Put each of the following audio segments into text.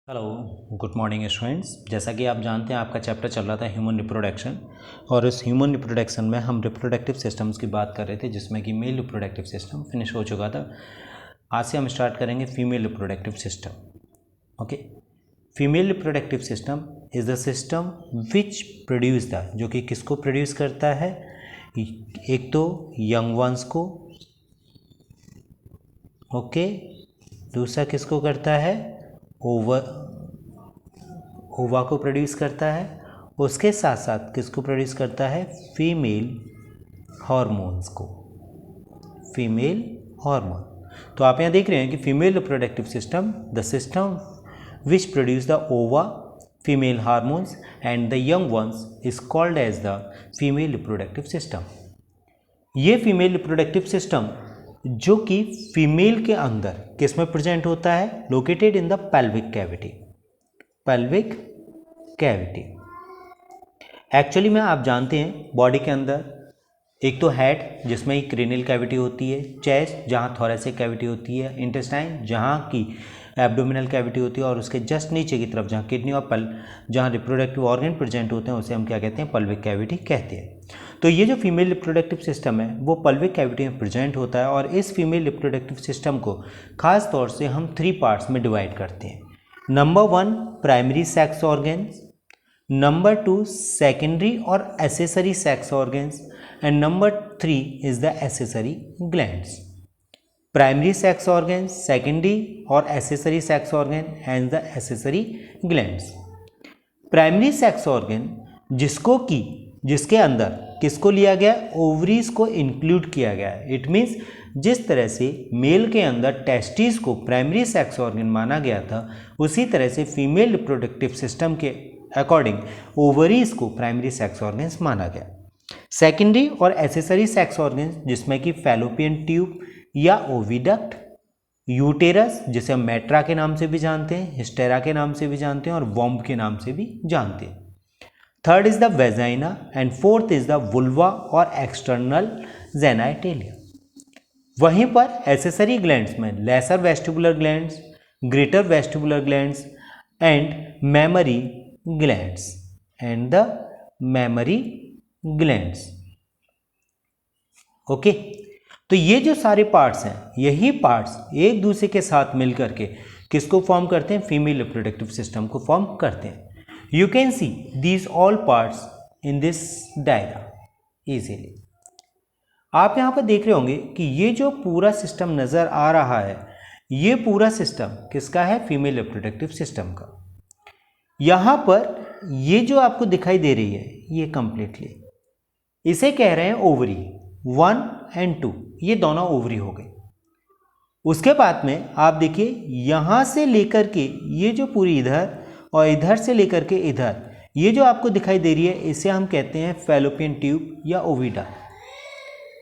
Hello good morning students. जैसा कि आप जानते हैं आपका चैप्टर चल रहा था ह्यूमन रिप्रोडक्शन, और इस ह्यूमन रिप्रोडक्शन में हम रिप्रोडक्टिव सिस्टम्स की बात कर रहे थे, जिसमें कि मेल रिप्रोडक्टिव सिस्टम फिनिश हो चुका था। आज से हम स्टार्ट करेंगे female reproductive system. Okay, female reproductive system is the system which produce the, जो कि किसको प्रोड्यूस करता है, एक तो यंग वंस को, ओके, दूसरा किसको करता है, ओवा को प्रोड्यूस करता है, उसके साथ साथ किसको प्रोड्यूस करता है, फीमेल हार्मोन्स को, फीमेल हार्मोन। तो आप यहाँ देख रहे हैं कि female reproductive system, the system which produce the ova, female hormones and the young ones is called as the female reproductive system. ये फीमेल रिप्रोडक्टिव सिस्टम जो कि फीमेल के अंदर किस में प्रेजेंट होता है, located in the pelvic cavity, pelvic cavity. Actually में आप जानते हैं बॉडी के अंदर एक तो हेड जिसमें क्रेनियल कैविटी होती है, चेस्ट जहाँ थोरेसिक कैविटी होती है, इंटेस्टाइन जहाँ की एब्डोमिनल कैविटी होती है, और उसके जस्ट नीचे की तरफ जहाँ किडनी और जहाँ रिप्रोडक्टिव ऑर्गन प्रेजेंट होते हैं उसे हम क्या कहते हैं, पल्विक कैविटी कहते हैं। तो ये जो फीमेल रिप्रोडक्टिव सिस्टम है वो पल्विक कैविटी में प्रेजेंट होता है, और इस फीमेल रिप्रोडक्टिव सिस्टम को खास तौर से हम 3 पार्ट्स में डिवाइड करते हैं। Number 1 primary sex organs, number 2 secondary और accessory sex organs, and number 3 is the accessory glands. Primary sex organ, secondary और accessory sex organ and the accessory glands. Primary sex organ जिसके अंदर किसको लिया गया, ओवरीज को इंक्लूड किया गया है। इट मीन्स जिस तरह से मेल के अंदर टेस्टिस को प्राइमरी सेक्स ऑर्गन माना गया था, उसी तरह से फीमेल रिप्रोडक्टिव सिस्टम के अकॉर्डिंग ओवरीज को प्राइमरी सेक्स ऑर्गन्स माना गया। सेकेंडरी और एसेसरी सेक्स ऑर्गन्स जिसमें कि फैलोपियन ट्यूब या ओविडक्ट, यूटेरस जिसे हम मेट्रा के नाम से भी जानते हैं, हिस्टेरा के नाम से भी जानते हैं, और वॉम्ब के नाम से भी जानते हैं। Third is the vagina and fourth is the vulva और एक्सटर्नल जेनाइटेलिया। वहीं पर एसेसरी ग्लैंड्स में lesser vestibular glands, greater vestibular glands and mammary glands, and the mammary glands. Okay, तो ये जो सारे पार्ट्स हैं, यही पार्ट्स एक दूसरे के साथ मिलकर के किसको फॉर्म करते हैं, फीमेल रिप्रोडक्टिव सिस्टम को फॉर्म करते हैं। You can see these all parts in this diagram easily. आप यहाँ पर देख रहे होंगे कि ये जो पूरा सिस्टम नजर आ रहा है, ये पूरा सिस्टम किसका है, फीमेल रिप्रोडक्टिव सिस्टम का। यहाँ पर ये जो आपको दिखाई दे रही है, ये कंप्लीटली इसे कह रहे हैं ओवरी 1 एंड 2, ये दोनों ओवरी हो गए। उसके बाद में आप देखिए यहां से लेकर के ये जो पूरी इधर और इधर से लेकर के इधर, ये जो आपको दिखाई दे रही है, इसे हम कहते हैं फैलोपियन ट्यूब या ओविडा।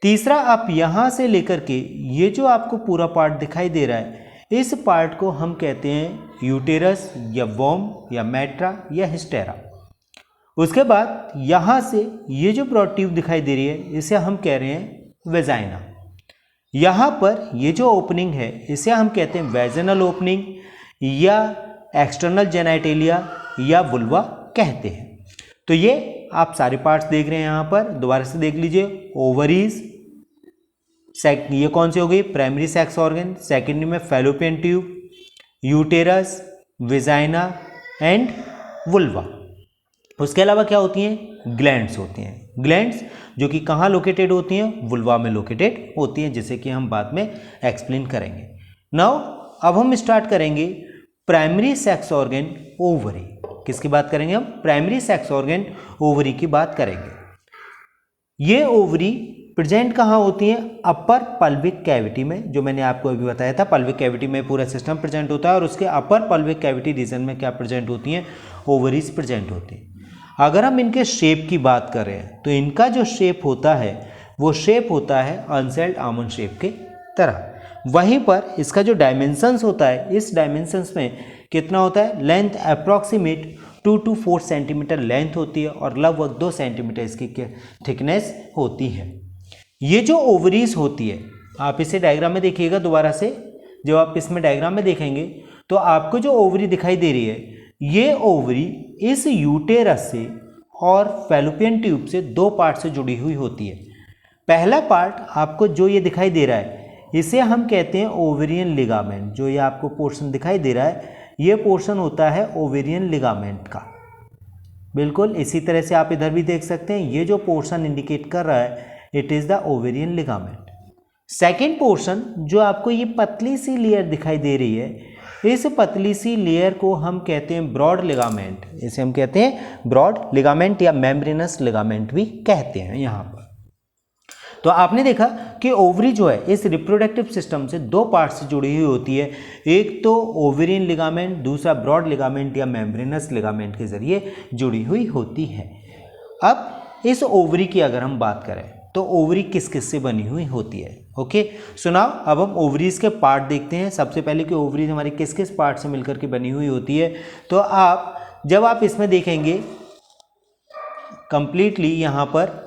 तीसरा, आप यहां से लेकर के ये जो आपको पूरा पार्ट दिखाई दे रहा है, इस पार्ट को हम कहते हैं यूटेरस या वॉम्ब या मेट्रा या हिस्टेरा। उसके बाद यहाँ से ये जो ब्रॉड ट्यूब दिखाई दे रही है, इसे हम कह रहे हैं वेजाइना। यहाँ पर ये जो ओपनिंग है, इसे हम कहते हैं वेजिनल ओपनिंग या एक्सटर्नल जेनाइटेलिया या वुल्वा कहते हैं। तो ये आप सारे पार्ट्स देख रहे हैं, यहाँ पर दोबारा से देख लीजिए। ओवरीज, ये कौन सी हो गई, प्राइमरी सेक्स ऑर्गन। सेकेंडरी में fallopian tube, uterus, vagina and vulva. उसके अलावा क्या होती हैं, ग्लैंड्स होती हैं। ग्लैंड्स जो कि कहाँ लोकेटेड होती हैं, वुल्वा में लोकेटेड होती हैं, जिसे कि हम बाद में एक्सप्लेन करेंगे। नाउ अब हम स्टार्ट करेंगे प्राइमरी सेक्स ऑर्गन ओवरी। किसकी बात करेंगे हम, प्राइमरी सेक्स ऑर्गन ओवरी की बात करेंगे। ये ओवरी प्रेजेंट कहाँ होती हैं, अपर पल्विक कैविटी में, जो मैंने आपको अभी बताया था। पल्विक कैविटी में पूरा सिस्टम प्रेजेंट होता है, और उसके अपर पल्विक कैविटी रीजन में क्या प्रेजेंट होती हैं, ओवरीज प्रेजेंट होती हैं। अगर हम इनके शेप की बात करें तो इनका जो शेप होता है वो शेप होता है अनसेल्ड आमंड शेप के तरह। वहीं पर इसका जो डायमेंशंस होता है, इस डायमेंशंस में कितना होता है, length approximate 2 to 4 centimetre length होती है, और लगभग 2 सेंटीमीटर इसकी थिकनेस होती है। ये जो ओवरीज होती है, आप इसे डायग्राम में देखिएगा दोबारा से, जब आप इसमें डायग्राम में देखेंगे तो आपको जो ओवरी दिखाई दे रही है, ये ओवरी इस यूटेरस से और फैलोपियन ट्यूब से दो पार्ट से जुड़ी हुई होती है। पहला पार्ट आपको जो ये दिखाई दे रहा है, इसे हम कहते हैं ओवेरियन लिगामेंट। जो ये आपको पोर्शन दिखाई दे रहा है, ये पोर्शन होता है ओवेरियन लिगामेंट का। बिल्कुल इसी तरह से आप इधर भी देख सकते हैं, ये जो पोर्शन इंडिकेट कर रहा है, it is the ovarian ligament. Second portion जो आपको ये पतली सी लेयर दिखाई दे रही है, इस पतली सी लेयर को हम कहते हैं ब्रॉड लिगामेंट। इसे हम कहते हैं ब्रॉड लिगामेंट या मेम्ब्रेनस लिगामेंट भी कहते हैं यहाँ पर। तो आपने देखा कि ओवरी जो है इस रिप्रोडक्टिव सिस्टम से दो पार्ट से जुड़ी हुई होती है, एक तो ओवेरियन लिगामेंट, दूसरा ब्रॉड लिगामेंट या मेम्ब्रेनस लिगामेंट के जरिए जुड़ी हुई होती है। अब इस ओवरी की अगर हम बात करें तो ओवरी किस किस से बनी हुई होती है। ओके, सुनाओ अब हम ओवरीज के पार्ट देखते हैं। सबसे पहले कि ओवरीज हमारी किस किस पार्ट से मिलकर के बनी हुई होती है। तो जब आप इसमें देखेंगे कंप्लीटली यहाँ पर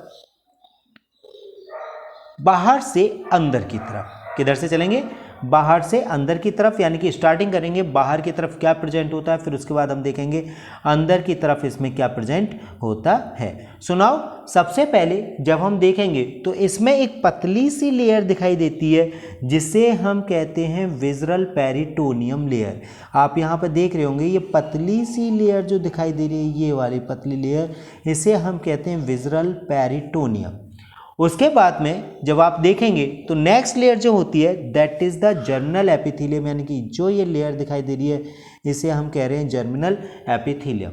बाहर से अंदर की तरफ, किधर से चलेंगे, बाहर से अंदर की तरफ, यानी कि स्टार्टिंग करेंगे बाहर की तरफ क्या प्रेजेंट होता है, फिर उसके बाद हम देखेंगे अंदर की तरफ इसमें क्या प्रेजेंट होता है। सुनाओ, सबसे पहले जब हम देखेंगे तो इसमें एक पतली सी लेयर दिखाई देती है जिसे हम कहते हैं विज़रल पेरिटोनियम लेयर। आप यहाँ पर देख रहे होंगे ये पतली सी लेयर जो दिखाई दे रही है, ये वाली पतली लेयर, इसे हम कहते हैं विज़रल पेरिटोनियम। उसके बाद में जब आप देखेंगे तो नेक्स्ट लेयर जो होती है that is the germinal epithelium, यानी कि जो ये लेयर दिखाई दे रही है इसे हम कह रहे हैं जर्मिनल एपिथेलियम।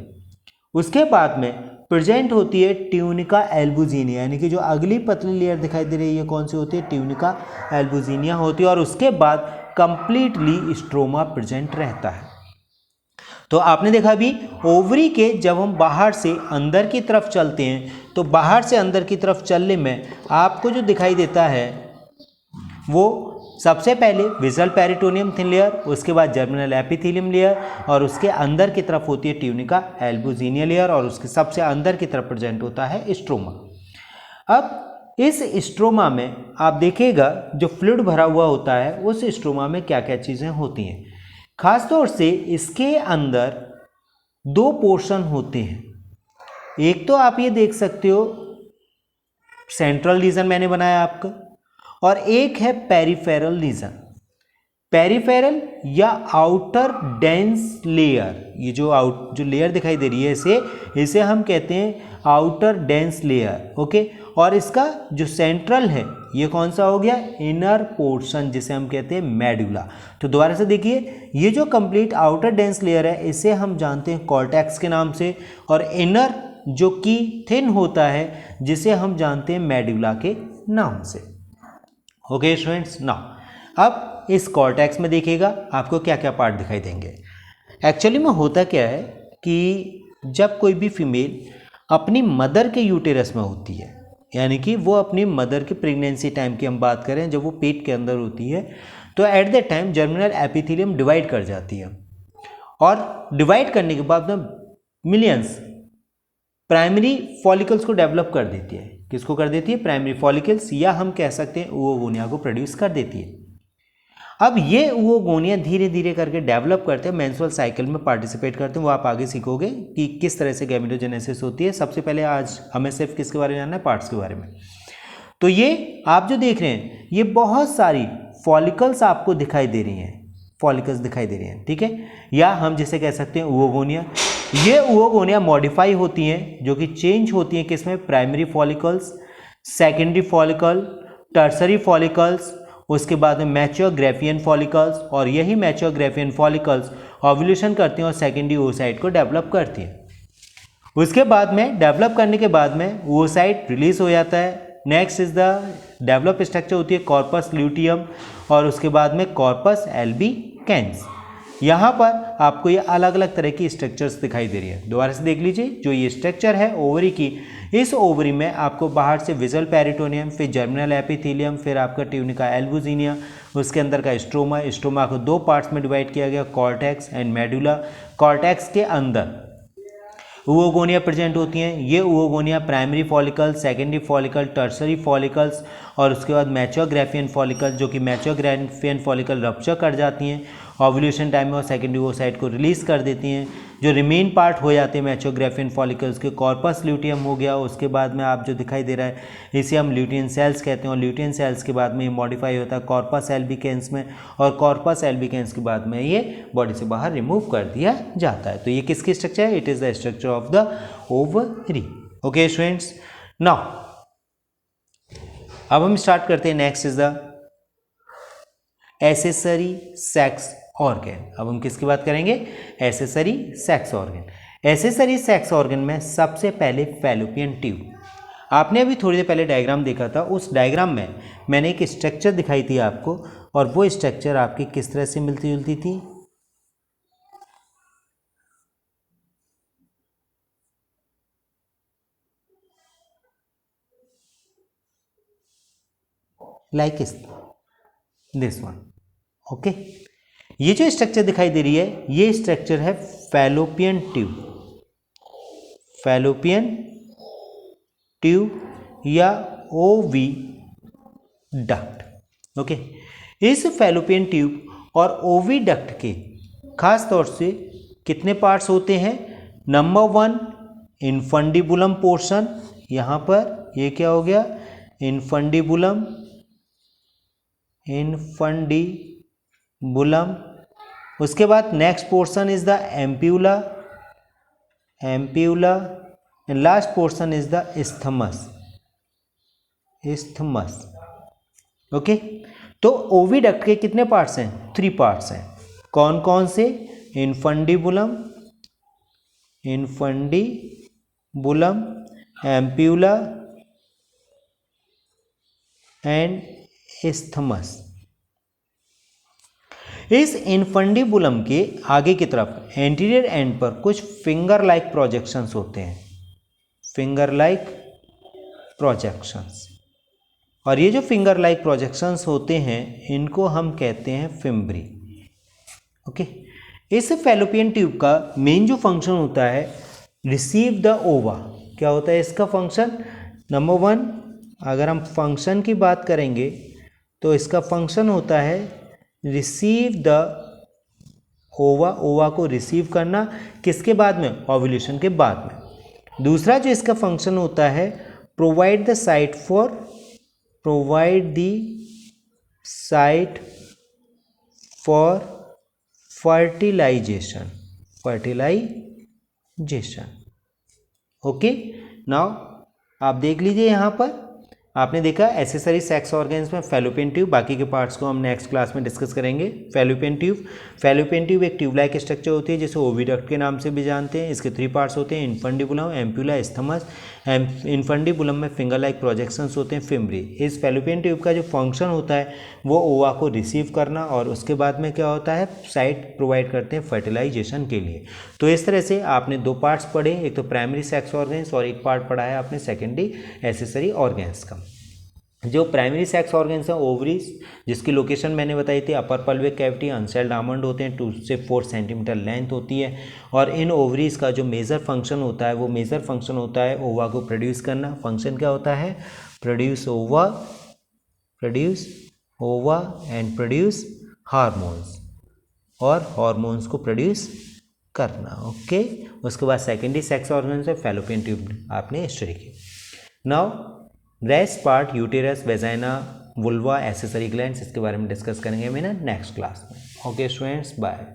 उसके बाद में प्रेजेंट होती है ट्यूनिका एल्बुजिनिया, यानी कि जो अगली पतली लेयर दिखाई दे रही है ये कौन सी होती है, ट्यूनिका एल्बुजिनिया होती है। और उसके बाद कंप्लीटली स्ट्रोमा प्रेजेंट रहता है। तो आपने देखा भी ओवरी के जब हम बाहर से अंदर की तरफ चलते हैं तो बाहर से अंदर की तरफ चलने में आपको जो दिखाई देता है वो सबसे पहले विज़रल पेरिटोनियम थिन लेयर, उसके बाद जर्मिनल एपिथेलियम लेयर, और उसके अंदर की तरफ होती है ट्यूनिका एल्बुजिनिया लेयर, और उसके सबसे अंदर की तरफ प्रेजेंट होता है स्ट्रोमा। अब इस स्ट्रोमा में आप देखिएगा जो फ्लूइड भरा हुआ होता है उस स्ट्रोमा में क्या क्या चीज़ें होती हैं। खासतौर से इसके अंदर दो पोर्शन होते हैं। एक तो आप ये देख सकते हो सेंट्रल रीजन मैंने बनाया आपका, और एक है पेरिफेरल रीजन। पेरिफेरल या आउटर डेंस लेयर, ये जो लेयर दिखाई दे रही है इसे हम कहते हैं आउटर डेंस लेयर। ओके, और इसका जो सेंट्रल है ये कौन सा हो गया, इनर पोर्शन, जिसे हम कहते हैं मेडुला। तो दोबारा से देखिए, ये जो कंप्लीट आउटर डेंस लेयर है इसे हम जानते हैं कॉर्टेक्स के नाम से, और इनर जो कि थिन होता है जिसे हम जानते हैं मेडुला के नाम से। ओके स्टूडेंट्स, नाउ अब इस कॉर्टेक्स में देखिएगा आपको क्या क्या पार्ट दिखाई देंगे। एक्चुअली में होता क्या है कि जब कोई भी फीमेल अपनी मदर के यूटेरस में होती है, यानी कि वो अपनी मदर की प्रेगनेंसी टाइम की हम बात करें जब वो पेट के अंदर होती है, तो at the time germinal epithelium divide कर जाती है, और डिवाइड करने के बाद में मिलियंस प्राइमरी फॉलिकल्स को डेवलप कर देती है। किसको कर देती है, प्राइमरी फॉलिकल्स, या हम कह सकते हैं ओवोगोनिया को प्रोड्यूस कर देती है। अब ये ओवोगोनिया धीरे धीरे करके डेवलप करते हैं, मेंस्ट्रुअल साइकिल में पार्टिसिपेट करते हैं। वो आप आगे सीखोगे कि किस तरह से गैमेटोजेनेसिस होती है। सबसे पहले आज हमें सिर्फ किसके बारे में जानना है, पार्ट्स के बारे में। तो ये आप जो देख रहे हैं ये बहुत सारी फॉलिकल्स आपको दिखाई दे रही हैं, फॉलिकल्स दिखाई दे रही हैं, ठीक है, या हम जिसे कह सकते हैं ओवोगोनिया। ये ओवोगोनिया मॉडिफाई होती हैं, जो कि चेंज होती हैं किसमें, primary follicles, secondary follicle, tertiary follicles, उसके बाद में मैच्योर ग्राफियन फॉलिकल्स, और यही मैच्योर ग्राफियन फॉलिकल्स ओव्यूलेशन करती हैं और सेकेंडरी oocyte को डेवलप करती हैं। उसके बाद में डेवलप करने के बाद में oocyte रिलीज हो जाता है। Next is the develop structure होती है कॉर्पस ल्यूटियम, और उसके बाद में कॉर्पस एल्बिकेंस। यहाँ पर आपको ये अलग अलग तरह की स्ट्रक्चर्स दिखाई दे रही है। दोबारा से देख लीजिए, जो ये स्ट्रक्चर है ओवरी की, इस ओवरी में आपको बाहर से विज़रल पेरिटोनियम, फिर जर्मिनल एपिथेलियम, फिर आपका ट्यूनिका एल्बुजिनिया, उसके अंदर का स्ट्रोमा। स्ट्रोमा को दो पार्ट्स में डिवाइड किया गया, कॉर्टेक्स एंड मेडुला। कॉर्टेक्स के अंदर ओवोगोनिया प्रेजेंट होती हैं। ये oogonia primary follicle, secondary follicle, tertiary follicles, और उसके बाद मैच्योर ग्राफियन फॉलिकल, जो कि मैच्योर ग्राफियन फॉलिकल रप्चर कर जाती हैं, ओव्यूलेशन टाइम में वो सेकेंडरी ओसाइट को रिलीज कर देती हैं। जो रिमेन पार्ट हो जाते हैं मैच्योर ग्राफियन फॉलिकल्स के, कॉर्पस ल्यूटियम हो गया, उसके बाद में आप जो दिखाई दे रहा है इसे हम ल्यूटियन सेल्स कहते हैं, और ल्यूटियन सेल्स के बाद में ये मॉडिफाई होता है कॉर्पस एल्बिकेंस में, और कॉर्पस एल्बिकेंस के बाद में ये बॉडी से बाहर रिमूव कर दिया जाता है। तो ये किसकी स्ट्रक्चर है? It is the structure of the ovary. Okay students, now अब हम स्टार्ट करते हैं। Next is the accessory sex organ. अब हम किसकी बात करेंगे? Accessory sex organ. Accessory sex organ में सबसे पहले फैलोपियन ट्यूब। आपने अभी थोड़ी देर पहले डायग्राम देखा था, उस डायग्राम में मैंने एक स्ट्रक्चर दिखाई थी आपको, और वो स्ट्रक्चर आपकी किस तरह से मिलती जुलती थी? Like this one. ओके, ये जो स्ट्रक्चर दिखाई दे रही है ये स्ट्रक्चर है फैलोपियन ट्यूब। फैलोपियन ट्यूब या ओवी डक्ट। ओके, इस फैलोपियन ट्यूब और ओवी डक्ट के खास तौर से कितने पार्ट्स होते हैं? नंबर 1 इनफंडिबुलम पोर्शन, यहाँ पर ये क्या हो गया? Infundibulum, infundibulum. उसके बाद next portion is the ampulla, ampulla, and last portion is the isthmus, isthmus। Okay, तो ओविडक्ट के कितने पार्ट्स हैं? 3 पार्ट्स हैं। कौन कौन से? Infundibulum, infundibulum, ampulla and isthmus। इस इनफंडिबुलम के आगे की तरफ एंटीरियर एंड पर कुछ फिंगर लाइक प्रोजेक्शंस होते हैं, फिंगर लाइक प्रोजेक्शंस। और ये जो फिंगर लाइक प्रोजेक्शंस होते हैं इनको हम कहते हैं फिम्ब्री। ओके, इस फैलोपियन ट्यूब का मेन जो फंक्शन होता है रिसीव द ओवा। क्या होता है इसका फंक्शन? नंबर 1 अगर हम फंक्शन की बात करेंगे तो इसका फंक्शन होता है रिसीव द ओवा, ओवा को रिसीव करना। किसके बाद में? ओव्यूलेशन के बाद में। दूसरा जो इसका फंक्शन होता है provide the site for, provide the site for fertilization, fertilization. Okay, now आप देख लीजिए यहाँ पर आपने देखा एसेसरी सेक्स ऑर्गन्स में फैलोपियन ट्यूब, बाकी के पार्ट्स को हम नेक्स्ट क्लास में डिस्कस करेंगे। फैलोपियन ट्यूब, फैलोपियन ट्यूब एक ट्यूबलाइक स्ट्रक्चर होती है जिसे ओविडक्ट के नाम से भी जानते हैं। इसके 3 पार्ट्स होते हैं, इनफंडिबुलम, एम्प्यूला, isthmus। इनफंडिबुलम में फिंगर लाइक प्रोजेक्शंस होते हैं, फिम्ब्री। इस फैलोपियन ट्यूब का जो फंक्शन होता है वो ओवा को रिसीव करना, और उसके बाद में क्या होता है साइट प्रोवाइड करते हैं फर्टिलाइजेशन के लिए। तो इस तरह से आपने 2 पार्ट्स पढ़े, एक तो प्राइमरी सेक्स ऑर्गन्स और एक पार्ट पढ़ा है आपने सेकेंडरी एसेसरी ऑर्गन्स का। जो प्राइमरी सेक्स ऑर्गन्स हैं ओवरीज, जिसकी लोकेशन मैंने बताई थी अपर पल्विक कैविटी, अनसेल्ड आमंड होते हैं, 2 से 4 सेंटीमीटर लेंथ होती है। और इन ओवरीज का जो मेजर फंक्शन होता है वो मेजर फंक्शन होता है ओवा को प्रोड्यूस करना। फंक्शन क्या होता है? Produce ova, produce ova and produce hormones, और हार्मोन्स को प्रोड्यूस करना। ओके, उसके बाद सेकेंडरी सेक्स ऑर्गन है फैलोपियन ट्यूब आपने स्टडी की। Now rest part uterus, vagina, vulva, accessory glands, इसके बारे में डिस्कस करेंगे मैंने नेक्स्ट क्लास में। Okay students, bye.